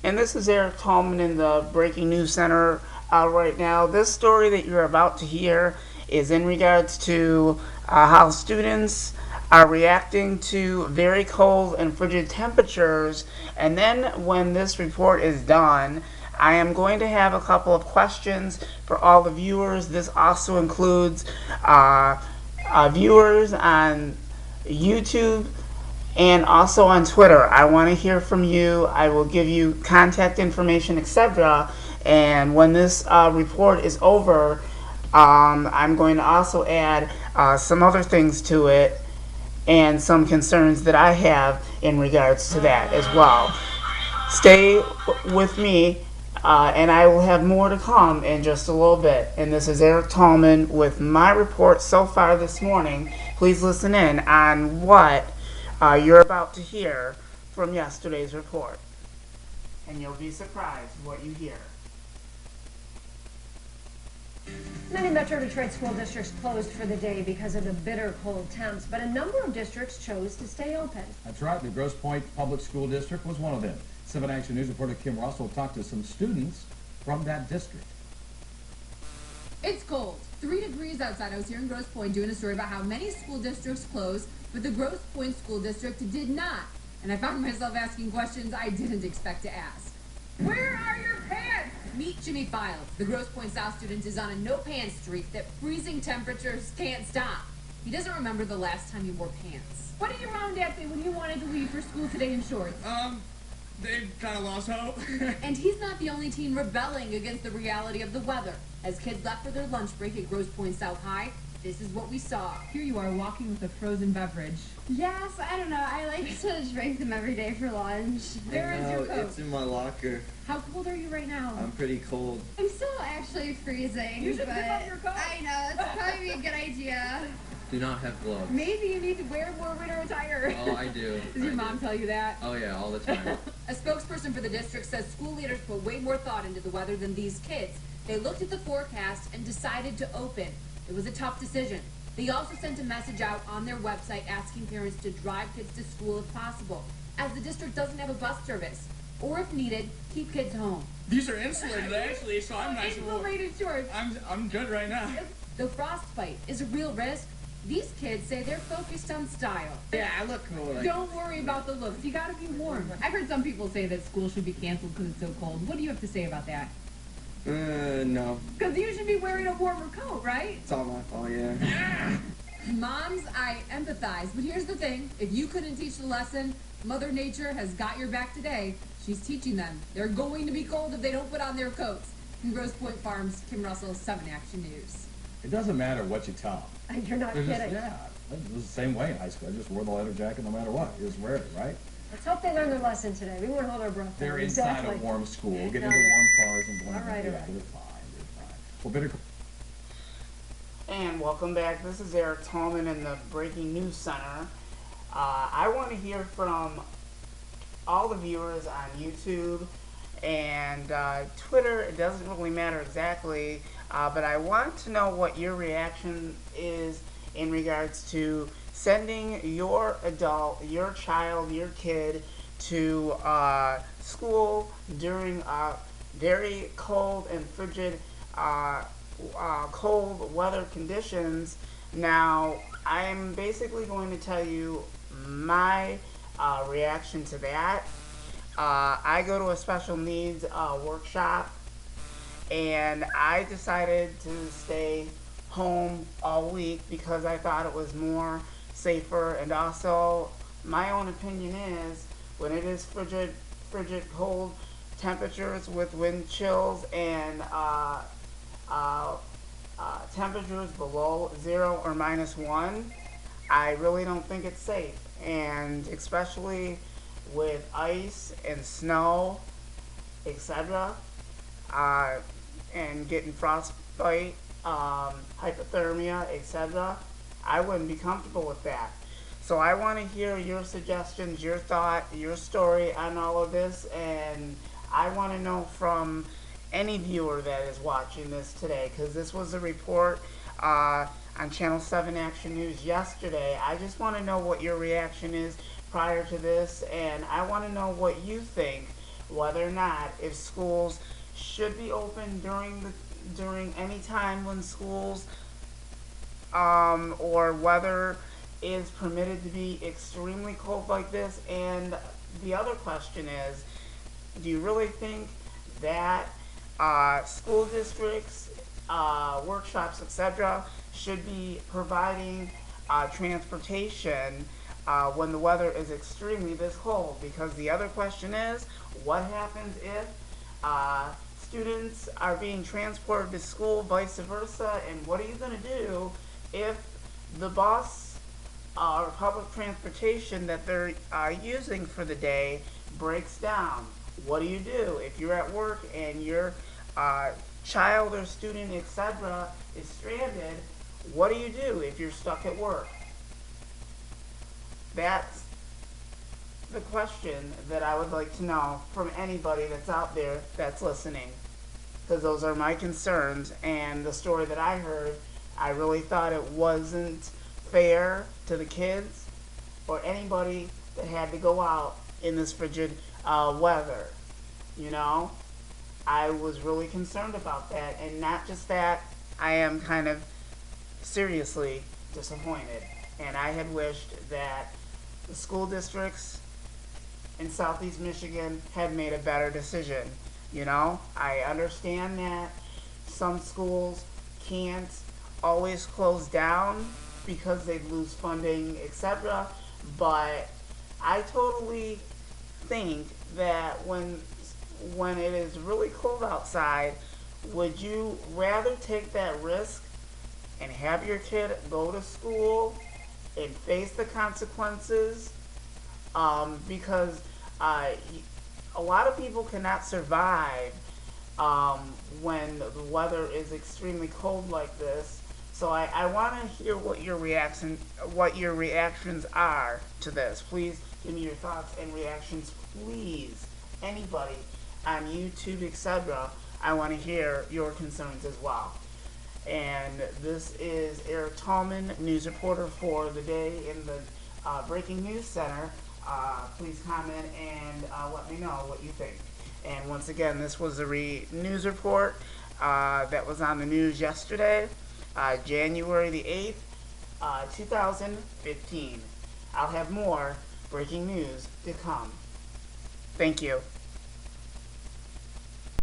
And this is Eric Tallman in the Breaking News Center right now. This story that you're about to hear is in regards to how students are reacting to very cold and frigid temperatures. And then when this report is done, I am going to have a couple of questions for all the viewers. This also includes viewers on YouTube and also on Twitter. I want to hear from you. I will give you contact information, etc. And when this report is over, I'm going to also add some other things to it and some concerns that I have in regards to that as well. Stay with me, and I will have more to come in just a little bit. And this is Eric Tallman with my report so far this morning. Please listen in on what you're about to hear from yesterday's report. And you'll be surprised what you hear. Many Metro Detroit school districts closed for the day because of the bitter cold temps, but a number of districts chose to stay open. That's right. The Grosse Pointe Public School District was one of them. 7 Action News reporter Kim Russell talked to some students from that district. It's cold. 3 degrees outside. I was here in Grosse Pointe doing a story about how many school districts closed, but the Grosse Pointe School District did not. And I found myself asking questions I didn't expect to ask. Where are your pants? Meet Jimmy Files. The Grosse Pointe South student is on a no-pants streak that freezing temperatures can't stop. He doesn't remember the last time he wore pants. What did your mom and dad say when you wanted to leave for school today in shorts? They kind of lost hope. And he's not the only teen rebelling against the reality of the weather. As kids left for their lunch break at Grosse Pointe South High, this is what we saw. Here you are walking with a frozen beverage. Yes, I don't know. I like to drink them every day for lunch. Where is your coat? It's in my locker. How cold are you right now? I'm pretty cold. I'm still actually freezing. You should but zip up your coat. I know. It's probably a good idea. Do not have gloves. Maybe you need to wear more winter attire. Oh, I do. Does your mom tell you that? Oh, yeah, all the time. A spokesperson for the district says school leaders put way more thought into the weather than these kids. They looked at the forecast and decided to open. It was a tough decision. They also sent a message out on their website asking parents to drive kids to school if possible, as the district doesn't have a bus service. Or if needed, keep kids home. These are insulated, actually, so I'm nice and warm. Insulated shorts. I'm good right now. Though frostbite is a real risk, these kids say they're focused on style. Yeah, I look cool. Don't worry about the looks. You gotta be warm. I've heard some people say that school should be canceled because it's so cold. What do you have to say about that? No. Because you should be wearing a warmer coat, right? It's all my fault, yeah. Moms, I empathize, but here's the thing. If you couldn't teach the lesson, Mother Nature has got your back today. She's teaching them. They're going to be cold if they don't put on their coats. From Grosse Pointe Farms, Kim Russell, 7 Action News. It doesn't matter what you tell them. You're not They're kidding. just, yeah, it was the same way in high school. I just wore the leather jacket no matter what. You just wear it, right? Let's hope they learn their lesson today. We won't hold our breath. They're Exactly. inside a warm school, getting No. into warm cars and going. All right, yeah, all right. they're fine. They're fine. Well, better. And welcome back. This is Eric Tallman in the Breaking News Center. I want to hear from all the viewers on YouTube and Twitter. It doesn't really matter exactly, but I want to know what your reaction is in regards to sending your adult, your child, your kid to school during very cold and frigid cold weather conditions. Now, I'm basically going to tell you my reaction to that. I go to a special needs workshop, and I decided to stay home all week because I thought it was more safer, and also my own opinion is when it is frigid cold temperatures with wind chills and temperatures below 0 or -1, I really don't think it's safe, and especially with ice and snow, etc., and getting frostbite, hypothermia, etc., I wouldn't be comfortable with that. So I want to hear your suggestions, your thought, your story on all of this, and I want to know from any viewer that is watching this today, because this was a report on Channel 7 Action News yesterday. I just want to know what your reaction is prior to this, and I want to know what you think whether or not if schools should be open during any time when schools or weather is permitted to be extremely cold like this. And the other question is, do you really think that school districts, workshops, etc., should be providing transportation when the weather is extremely this cold? Because the other question is, what happens if students are being transported to school, vice versa, and what are you going to do if the bus or public transportation that they're using for the day breaks down? What do you do if you're at work and your child or student, etc., is stranded? What do you do if you're stuck at work? That's the question that I would like to know from anybody that's out there that's listening, because those are my concerns. And the story that I heard, I really thought it wasn't fair to the kids or anybody that had to go out in this frigid weather. You know, I was really concerned about that, and not just that, I am kind of seriously disappointed. And I had wished that the school districts in Southeast Michigan had made a better decision. You know, I understand that some schools can't always close down because they lose funding, etc. But I totally think that when it is really cold outside, would you rather take that risk and have your kid go to school and face the consequences? Because a lot of people cannot survive when the weather is extremely cold like this. So I want to hear what your reactions are to this. Please give me your thoughts and reactions, please. Anybody on YouTube, etc. I want to hear your concerns as well. And this is Eric Tallman, news reporter for the day in the Breaking News Center. Please comment and let me know what you think. And once again, this was a news report that was on the news yesterday, January the 8th, 2015. I'll have more breaking news to come. Thank you.